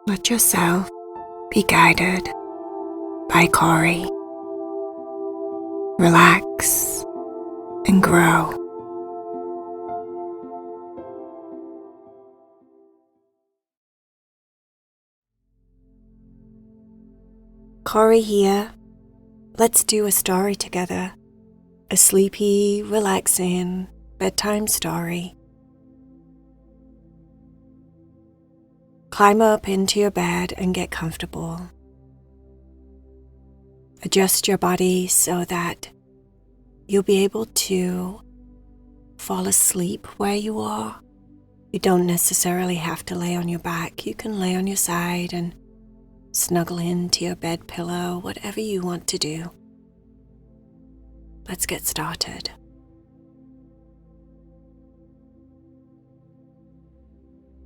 Let yourself be guided by Cory. Relax and grow. Cory here. Let's do a story together. A sleepy, relaxing bedtime story. Climb up into your bed and get comfortable. Adjust your body so that you'll be able to fall asleep where you are. You don't necessarily have to lay on your back. You can lay on your side and snuggle into your bed pillow, whatever you want to do. Let's get started.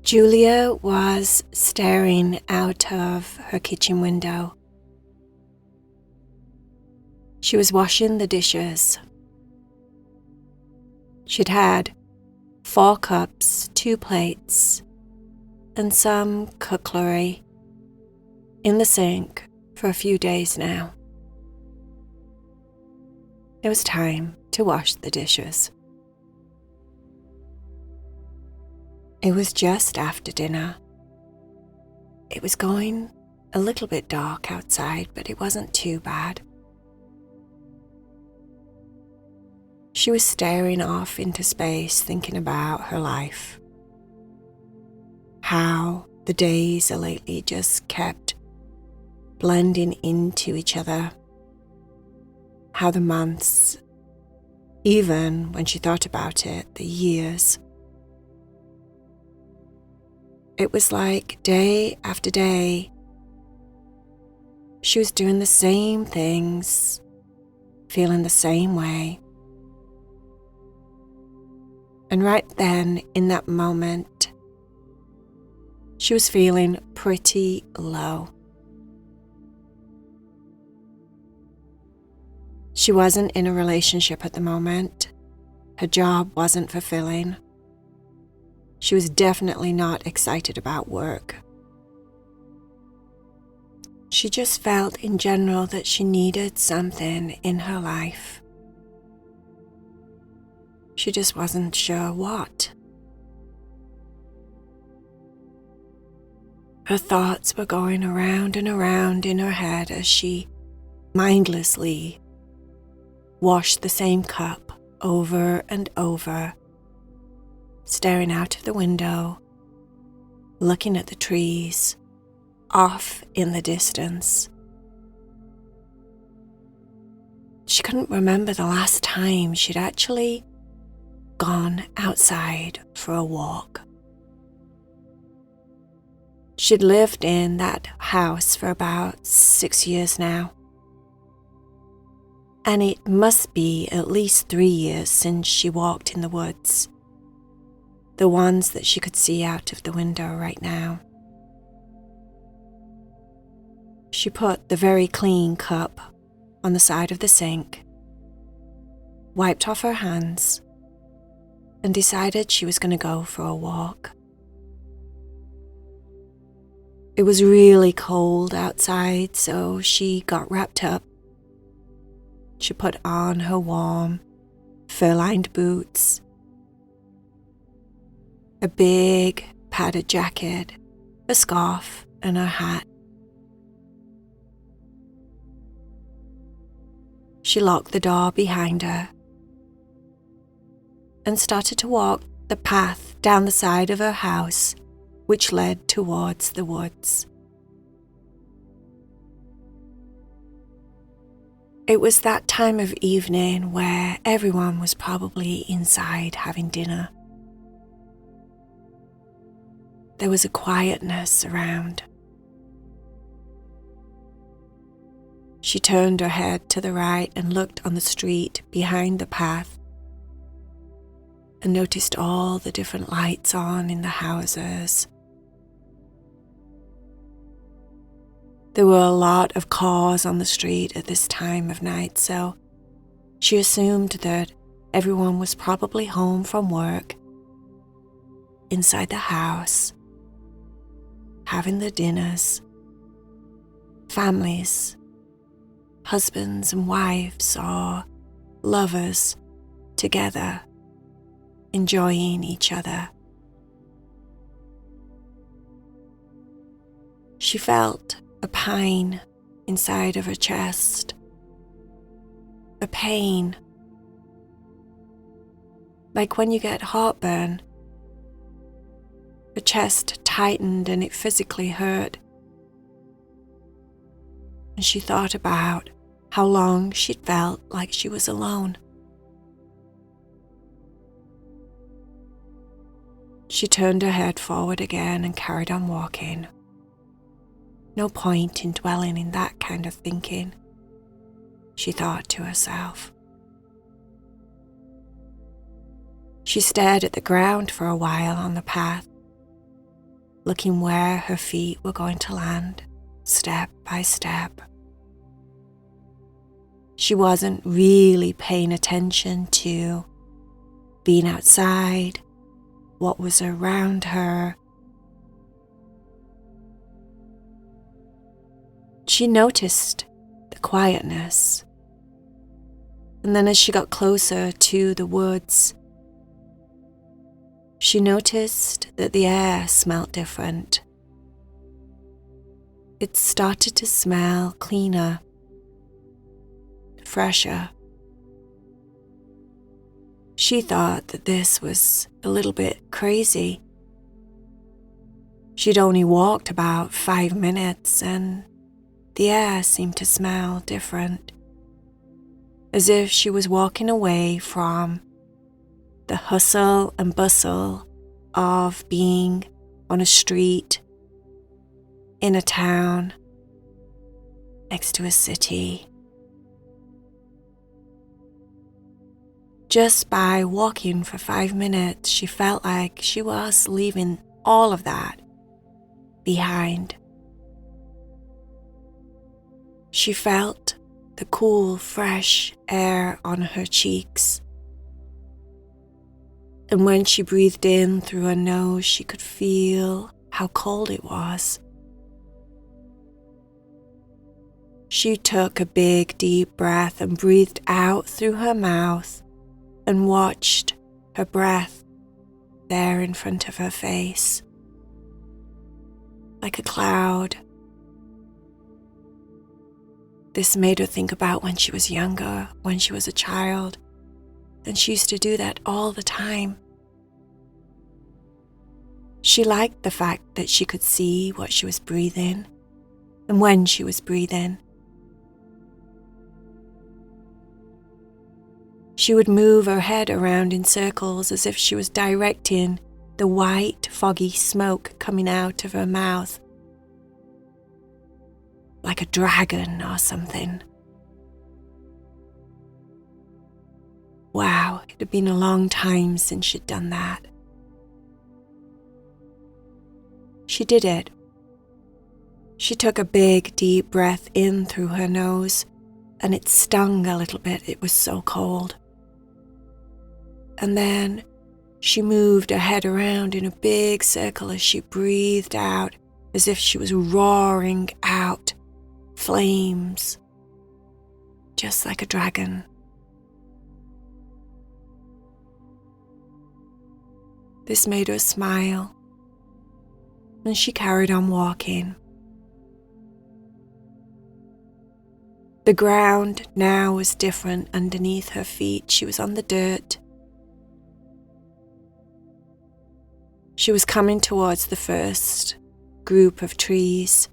Julia was staring out of her kitchen window. She was washing the dishes. She'd had 4 cups, 2 plates, and some cutlery in the sink for a few days now. It was time to wash the dishes. It was just after dinner. It was going a little bit dark outside, but it wasn't too bad. She was staring off into space, thinking about her life. How the days lately just kept blending into each other. How the months, even when she thought about it, the years. It was like day after day, she was doing the same things, feeling the same way. And right then, in that moment, she was feeling pretty low. She wasn't in a relationship at the moment. Her job wasn't fulfilling. She was definitely not excited about work. She just felt in general that she needed something in her life. She just wasn't sure what. Her thoughts were going around and around in her head as she mindlessly washed the same cup over and over, staring out of the window, looking at the trees off in the distance. She couldn't remember the last time she'd actually gone outside for a walk. She'd lived in that house for about 6 years now, and it must be at least 3 years since she walked in the woods. The ones that she could see out of the window right now. She put the very clean cup on the side of the sink, wiped off her hands, and decided she was going to go for a walk. It was really cold outside, so she got wrapped up. She put on her warm, fur-lined boots, a big padded jacket, a scarf, and her hat. She locked the door behind her and started to walk the path down the side of her house, which led towards the woods. It was that time of evening where everyone was probably inside having dinner. There was a quietness around. She turned her head to the right and looked on the street behind the path and noticed all the different lights on in the houses. There were a lot of cars on the street at this time of night, so she assumed that everyone was probably home from work, inside the house, having the dinners, families, husbands and wives or lovers together, enjoying each other. She felt a pine inside of her chest, a pain, like when you get heartburn. Her chest tightened and it physically hurt. And she thought about how long she'd felt like she was alone. She turned her head forward again and carried on walking. No point in dwelling in that kind of thinking, she thought to herself. She stared at the ground for a while on the path, looking where her feet were going to land, step by step. She wasn't really paying attention to being outside, what was around her. She noticed the quietness, and then as she got closer to the woods, she noticed that the air smelled different. It started to smell cleaner, fresher. She thought that this was a little bit crazy. She'd only walked about 5 minutes and the air seemed to smell different, as if she was walking away from the hustle and bustle of being on a street, in a town, next to a city. Just by walking for 5 minutes, she felt like she was leaving all of that behind. She felt the cool, fresh air on her cheeks. And when she breathed in through her nose, she could feel how cold it was. She took a big, deep breath and breathed out through her mouth and watched her breath there in front of her face, like a cloud. This made her think about when she was younger, when she was a child, and she used to do that all the time. She liked the fact that she could see what she was breathing and when she was breathing. She would move her head around in circles as if she was directing the white, foggy smoke coming out of her mouth, like a dragon or something. Wow, it had been a long time since she'd done that. She did it. She took a big, deep breath in through her nose, and it stung a little bit. It was so cold. And then she moved her head around in a big circle as she breathed out, as if she was roaring out flames, just like a dragon. This made her smile, and she carried on walking. The ground now was different underneath her feet. She was on the dirt. She was coming towards the first group of trees.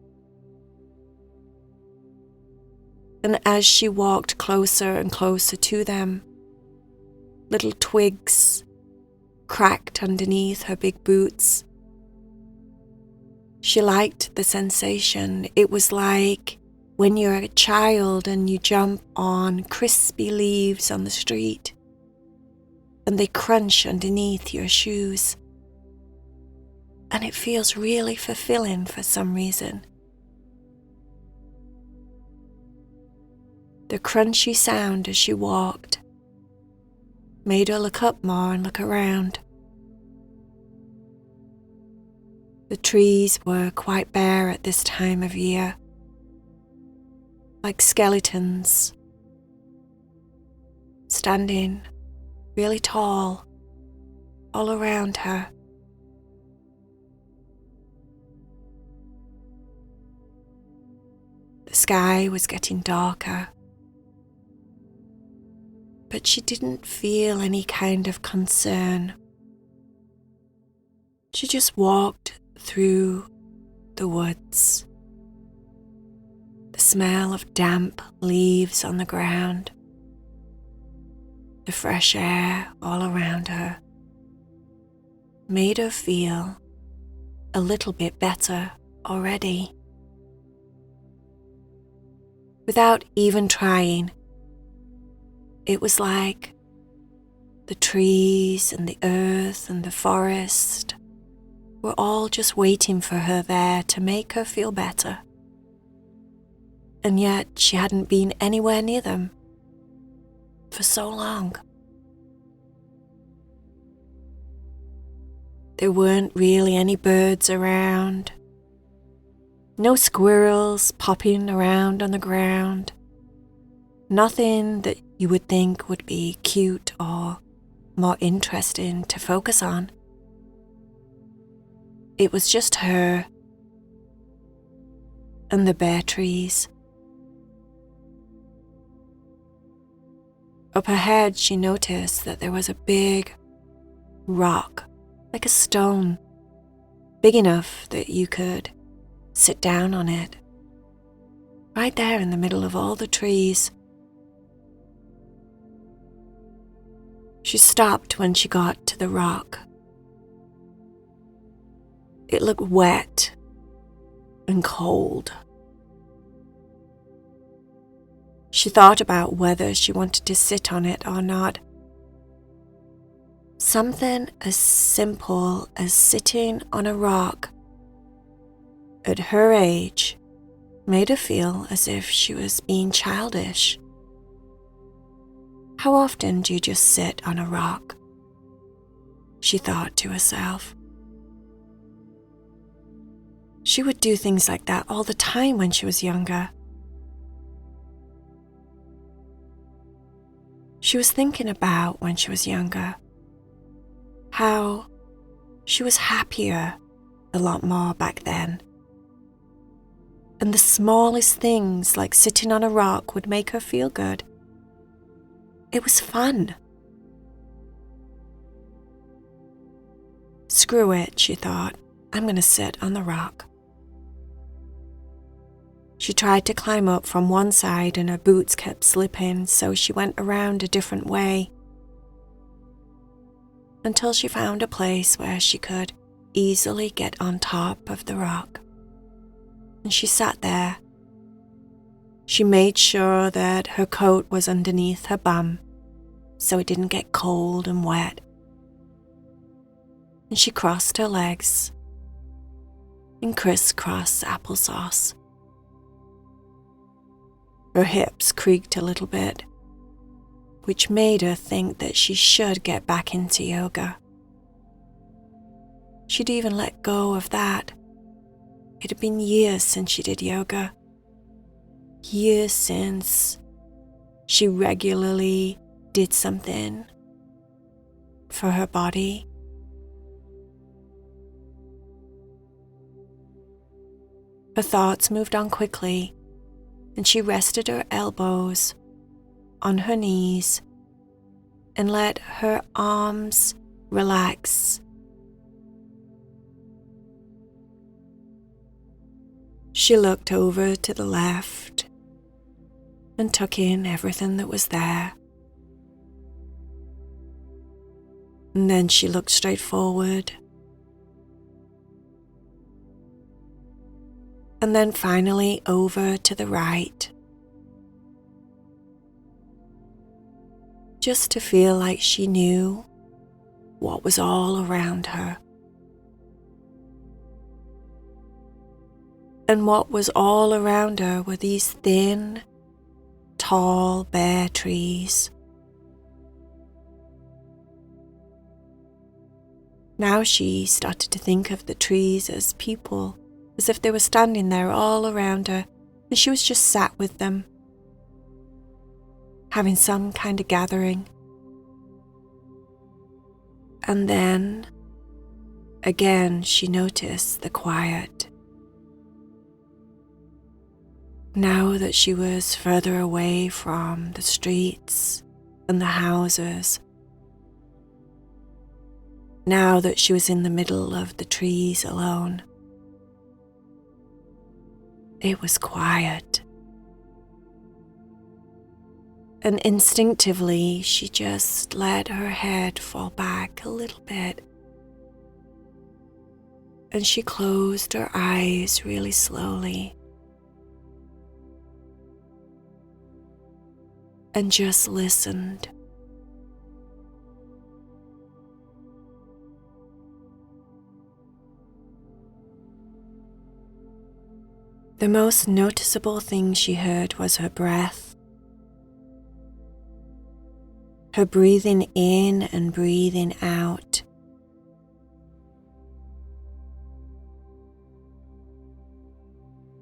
And as she walked closer and closer to them, little twigs cracked underneath her big boots. She liked the sensation. It was like when you're a child and you jump on crispy leaves on the street and they crunch underneath your shoes. And it feels really fulfilling for some reason. The crunchy sound as she walked made her look up more and look around. The trees were quite bare at this time of year, like skeletons, standing really tall all around her. The sky was getting darker, but she didn't feel any kind of concern. She just walked through the woods. The smell of damp leaves on the ground, the fresh air all around her, made her feel a little bit better already. Without even trying, it was like the trees and the earth and the forest were all just waiting for her there to make her feel better. And yet she hadn't been anywhere near them for so long. There weren't really any birds around, no squirrels popping around on the ground, nothing that you would think would be cute or more interesting to focus on. It was just her and the bare trees. Up ahead, she noticed that there was a big rock, like a stone, big enough that you could sit down on it, right there in the middle of all the trees. She stopped when she got to the rock. It looked wet and cold. She thought about whether she wanted to sit on it or not. Something as simple as sitting on a rock at her age made her feel as if she was being childish. How often do you just sit on a rock? She thought to herself. She would do things like that all the time when she was younger. She was thinking about when she was younger, how she was happier a lot more back then. And the smallest things like sitting on a rock would make her feel good. It was fun. Screw it, she thought. I'm going to sit on the rock. She tried to climb up from one side and her boots kept slipping, so she went around a different way until she found a place where she could easily get on top of the rock. And she sat there. She made sure that her coat was underneath her bum so it didn't get cold and wet. And she crossed her legs in crisscross applesauce. Her hips creaked a little bit, which made her think that she should get back into yoga. She'd even let go of that. It had been years since she did yoga. Years since she regularly did something for her body. Her thoughts moved on quickly, and she rested her elbows on her knees and let her arms relax. She looked over to the left and took in everything that was there. And then she looked straight forward. And then finally over to the right, just to feel like she knew what was all around her. And what was all around her were these thin, tall, bare trees. Now she started to think of the trees as people, as if they were standing there all around her, and she was just sat with them, having some kind of gathering. And then, again, she noticed the quiet. Now that she was further away from the streets and the houses, now that she was in the middle of the trees alone, it was quiet. And instinctively, she just let her head fall back a little bit. And she closed her eyes really slowly. And just listened. The most noticeable thing she heard was her breath. Her breathing in and breathing out.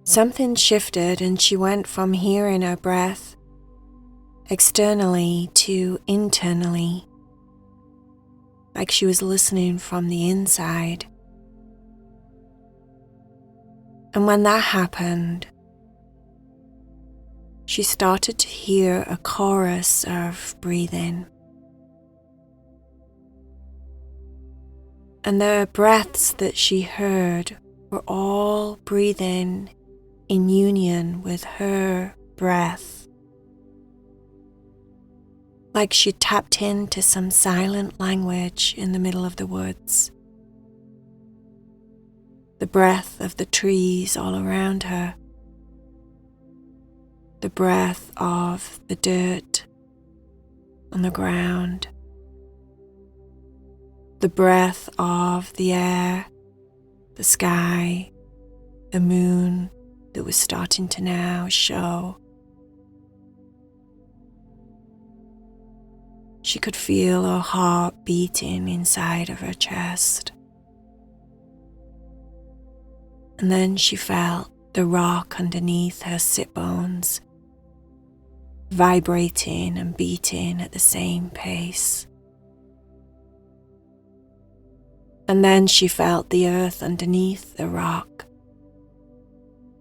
Something shifted and she went from hearing her breath externally to internally, like she was listening from the inside. And when that happened, she started to hear a chorus of breathing. And the breaths that she heard were all breathing in union with her breath. Like she tapped into some silent language in the middle of the woods. The breath of the trees all around her. The breath of the dirt on the ground. The breath of the air, the sky, the moon that was starting to now show. She could feel her heart beating inside of her chest. And then she felt the rock underneath her sit bones vibrating and beating at the same pace. And then she felt the earth underneath the rock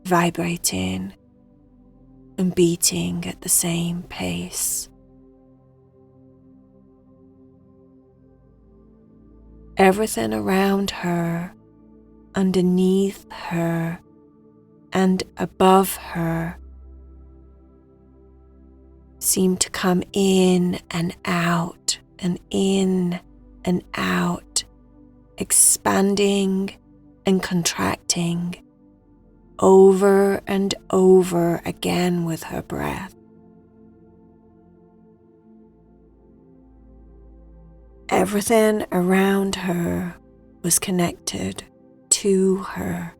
vibrating and beating at the same pace. Everything around her, underneath her, and above her seemed to come in and out and in and out, expanding and contracting over and over again with her breath. Everything around her was connected to her.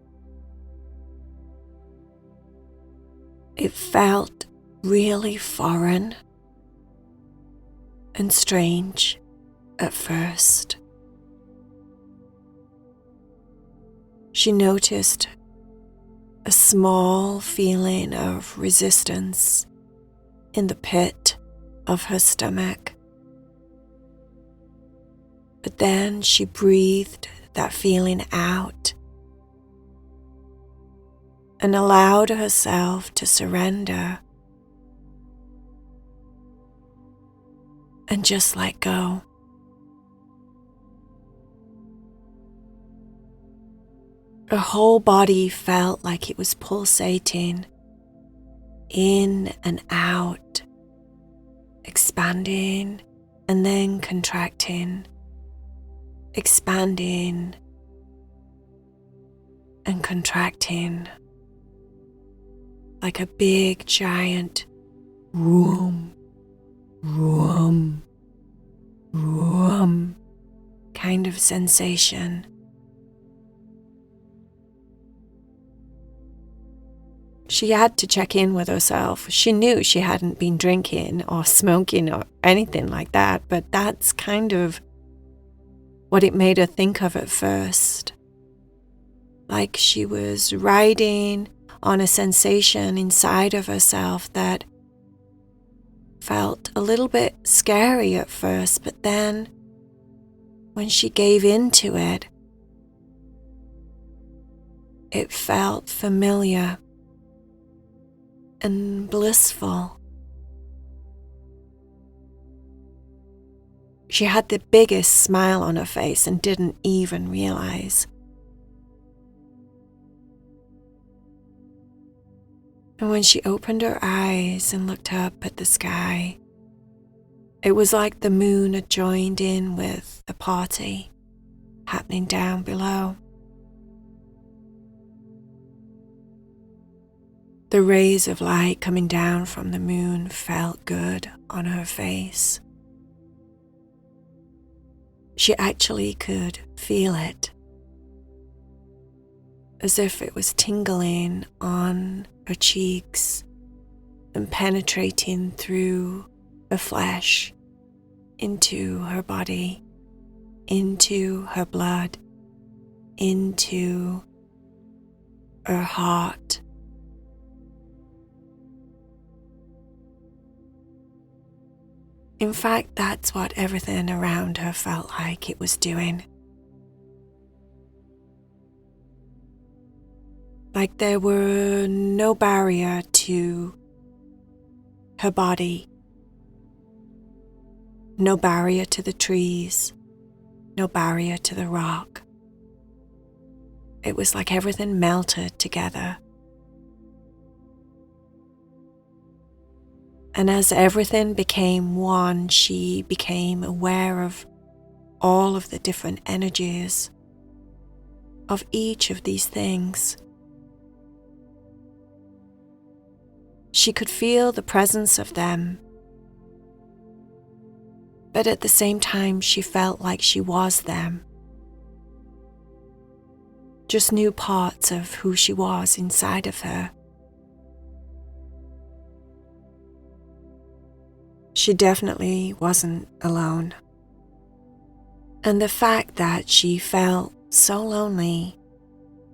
It felt really foreign and strange at first. She noticed a small feeling of resistance in the pit of her stomach. But then she breathed that feeling out and allowed herself to surrender and just let go. Her whole body felt like it was pulsating in and out, expanding and then contracting, expanding and contracting, like a big giant room, room, room kind of sensation. She had to check in with herself. She knew she hadn't been drinking or smoking or anything like that, but that's kind of what it made her think of at first. Like she was riding on a sensation inside of herself that felt a little bit scary at first, but then when she gave into it, it felt familiar and blissful. She had the biggest smile on her face and didn't even realize. And when she opened her eyes and looked up at the sky, it was like the moon had joined in with the party happening down below. The rays of light coming down from the moon felt good on her face. She actually could feel it, as if it was tingling on her cheeks and penetrating through her flesh, into her body, into her blood, into her heart. In fact, that's what everything around her felt like it was doing. Like there were no barrier to her body, no barrier to the trees, no barrier to the rock. It was like everything melted together. And as everything became one, she became aware of all of the different energies of each of these things. She could feel the presence of them, but at the same time she felt like she was them. Just new parts of who she was inside of her. She definitely wasn't alone. And the fact that she felt so lonely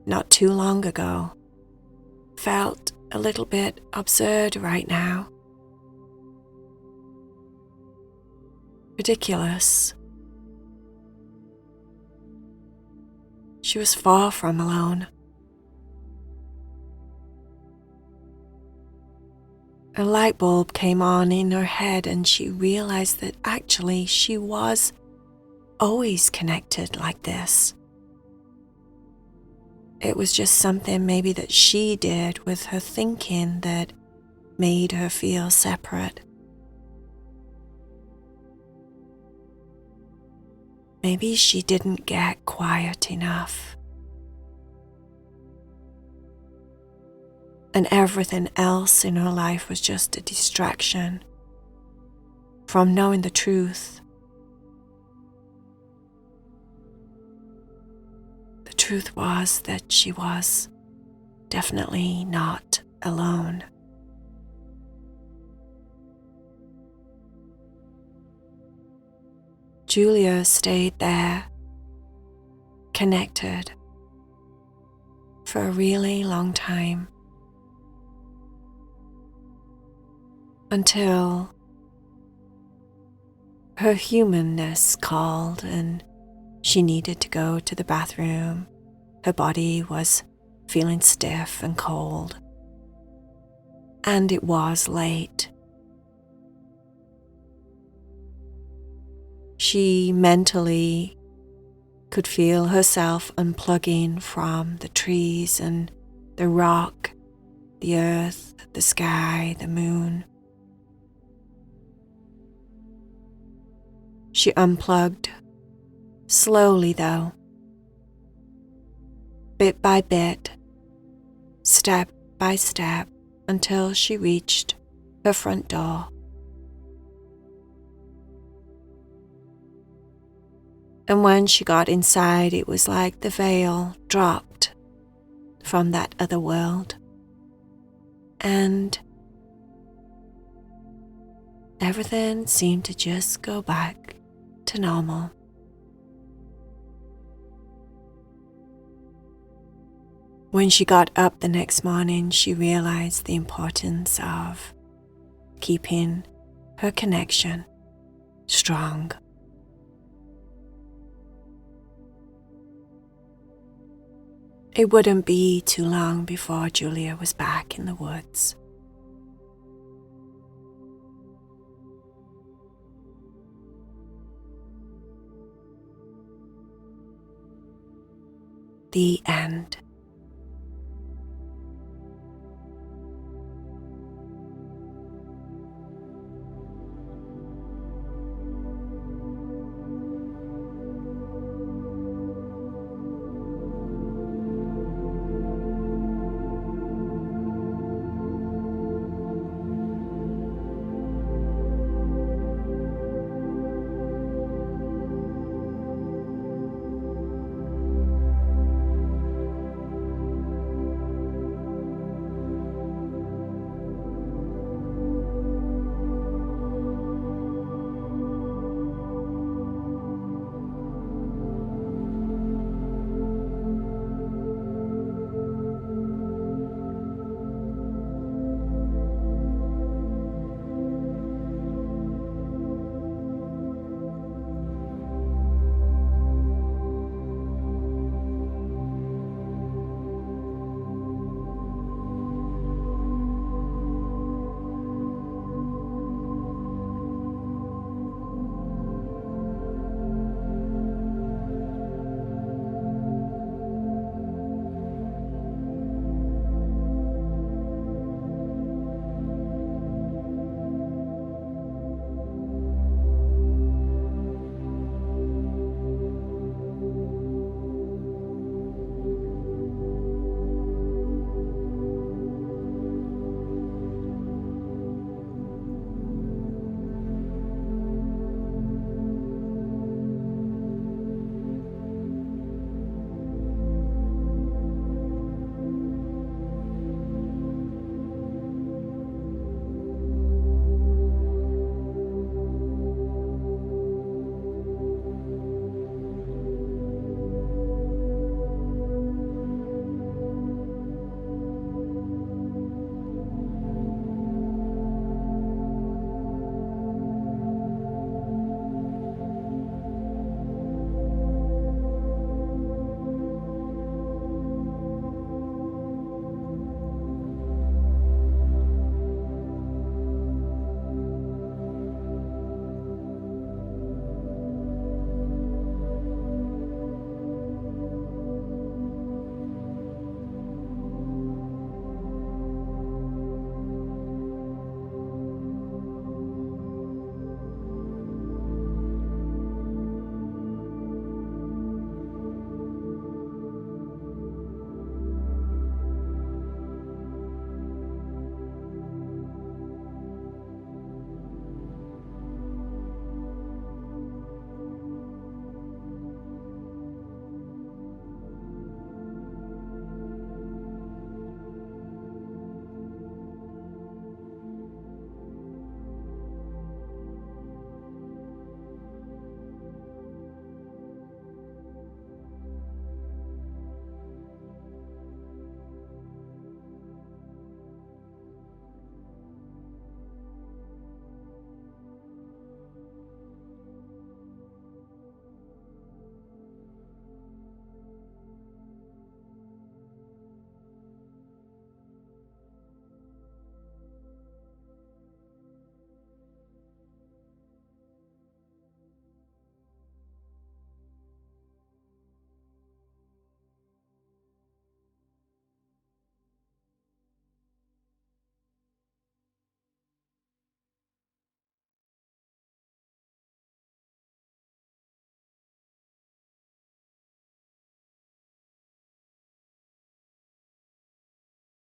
not too long ago felt a little bit absurd right now. Ridiculous. She was far from alone. A light bulb came on in her head and she realized that actually she was always connected like this. It was just something maybe that she did with her thinking that made her feel separate. Maybe she didn't get quiet enough. And everything else in her life was just a distraction from knowing the truth. The truth was that she was definitely not alone. Julia stayed there, connected, for a really long time. Until her humanness called and she needed to go to the bathroom. Her body was feeling stiff and cold. And it was late. She mentally could feel herself unplugging from the trees and the rock, the earth, the sky, the moon. She unplugged, slowly though, bit by bit, step by step, until she reached her front door. And when she got inside, it was like the veil dropped from that other world. And everything seemed to just go back to normal. When she got up the next morning, she realized the importance of keeping her connection strong. It wouldn't be too long before Julia was back in the woods. The end.